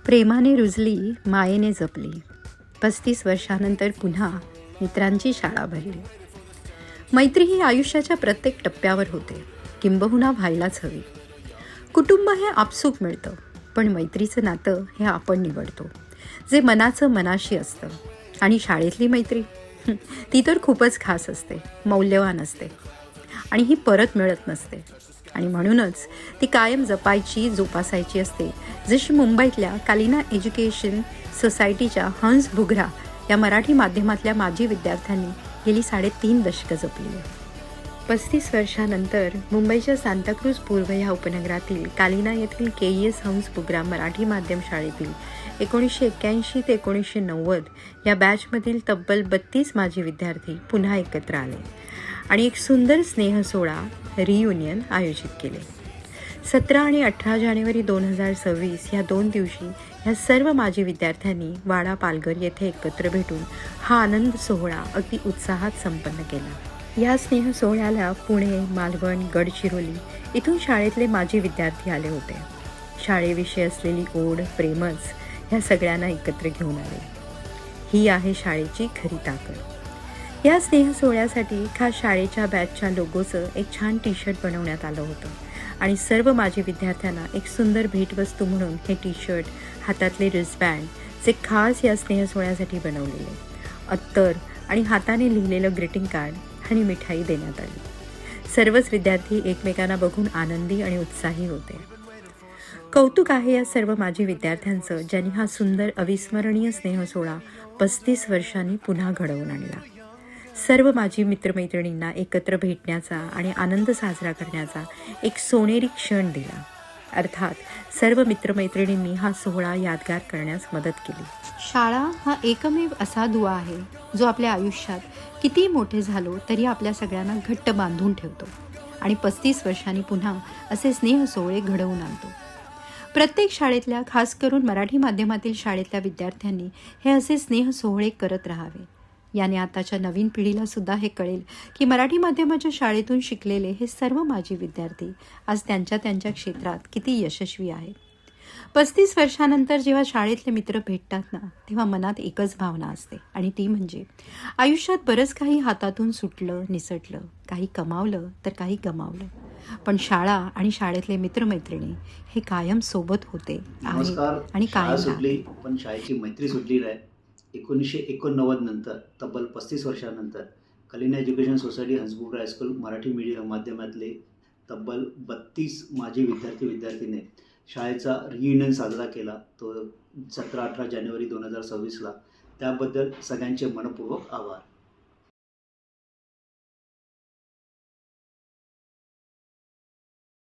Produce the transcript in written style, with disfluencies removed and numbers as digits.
प्रेमाने रुजली, मायेने जपली. 35 वर्षानंतर पुन्हा मित्रांची शाळा भरली. मैत्री ही आयुष्याच्या प्रत्येक टप्प्यावर होते, किंबहुना व्हायलाच हवी. कुटुंब हे आपसूक मिळतं, पण मैत्रीचं नातं हे आपण निवडतो, जे मनाचं मनाशी असतं. आणि शाळेतली मैत्री ती तर खूपच खास असते, मौल्यवान असते आणि ही परत मिळत नसते. आणि म्हणूनच ती कायम जपायची, जोपासायची असते, जशी मुंबईतल्या कालिना एज्युकेशन सोसायटीच्या हंस बुगरा या मराठी माध्यमातल्या माजी विद्यार्थ्यांनी गेली 3.5 दशकं जपली आहे. 35 वर्षानंतर मुंबईच्या सांताक्रूज पूर्व ह्या उपनगरातील कालिना येथील KES हंस बुगरा मराठी माध्यम शाळेतील 1981 ते 1990 या बॅचमधील तब्बल 32 माजी विद्यार्थी पुन्हा एकत्र आले आणि एक सुंदर स्नेहसोहळा रियुनियन आयोजित केले. 17 आणि 18 जानेवारी 2026 या 2 दिवशी ह्या सर्व माजी विद्यार्थ्यांनी वाडा पालघर येथे एकत्र भेटून हा आनंद सोहळा अगदी उत्साहात संपन्न केला. या स्नेह सोहळ्याला पुणे, मालवण, गडचिरोली इथून शाळेतले माजी विद्यार्थी आले होते. शाळेविषयी असलेली ओढ, प्रेमच ह्या सगळ्यांना एकत्र घेऊन आले. ही आहे शाळेची खरी ताकद. या स्नेह सोहळ्यासाठी खास शाळेच्या बॅचच्या लोगोचं एक छान टी-शर्ट बनवण्यात आलं होतं आणि सर्व माजी विद्यार्थ्यांना एक सुंदर भेटवस्तू म्हणून हे टी-शर्ट, हातातले रिस्टबँड जे खास या स्नेह सोहळ्यासाठी बनवलेले, अत्तर आणि हाताने लिहिलेलं ग्रीटिंग कार्ड आणि मिठाई देण्यात आली. सर्वच विद्यार्थी एकमेकांना बघून आनंदी आणि उत्साही होते. कौतुक आहे या सर्व माजी विद्यार्थ्यांचं, ज्यांनी हा सुंदर अविस्मरणीय स्नेह सोहळा 35 वर्षांनी पुन्हा घडवून आणला. सर्व माजी मित्रमैत्रिणींना एकत्र भेटण्याचा आणि आनंद साजरा करण्याचा एक सोनेरी क्षण दिला. अर्थात सर्व मित्रमैत्रिणींनी हा सोहळा यादगार करण्यास मदत केली. शाळा हा एकमेव असा दुवा आहे, जो आपल्या आयुष्यात किती मोठे झालो तरी आपल्या सगळ्यांना घट्ट बांधून ठेवतो आणि 35 वर्षांनी पुन्हा असे स्नेह सोहळे घडवून आणतो. प्रत्येक शाळेतल्या, खास करून मराठी माध्यमातील शाळेतल्या विद्यार्थ्यांनी हे असे स्नेह सोहळे करत राहावे. याने आताच्या नवीन पिढीला सुद्धा हे कळेल की मराठी माध्यमाच्या शाळेतून शिकलेले हे सर्व माजी विद्यार्थी आज त्यांच्या त्यांच्या क्षेत्रात किती यशस्वी आहेत. 35 वर्षानंतर जेव्हा शाळेतले मित्र भेटतात ना, तेव्हा मनात एकच भावना असते आणि ती म्हणजे आयुष्यात बरंच काही हातातून सुटलं, निसटलं, काही कमावलं तर काही गमावलं, पण शाळा आणि शाळेतले मित्रमैत्रिणी हे कायम सोबत होते आणि शाळा कायम सुटली, राहतील. पण शाळेची मैत्री सुटली नाही. 1989 नंतर तब्बल 35 वर्षानंतर Kalina education society Hansbugra high school Marathi medium माध्यमातले तब्बल 32 माजी विद्यार्थी-विद्यार्थिनी शाळेचा रियुनियन साजरा केला. तो 17-18 जानेवारी 2026ला. त्याबद्दल सगळ्यांचे मनःपूर्वक आभार.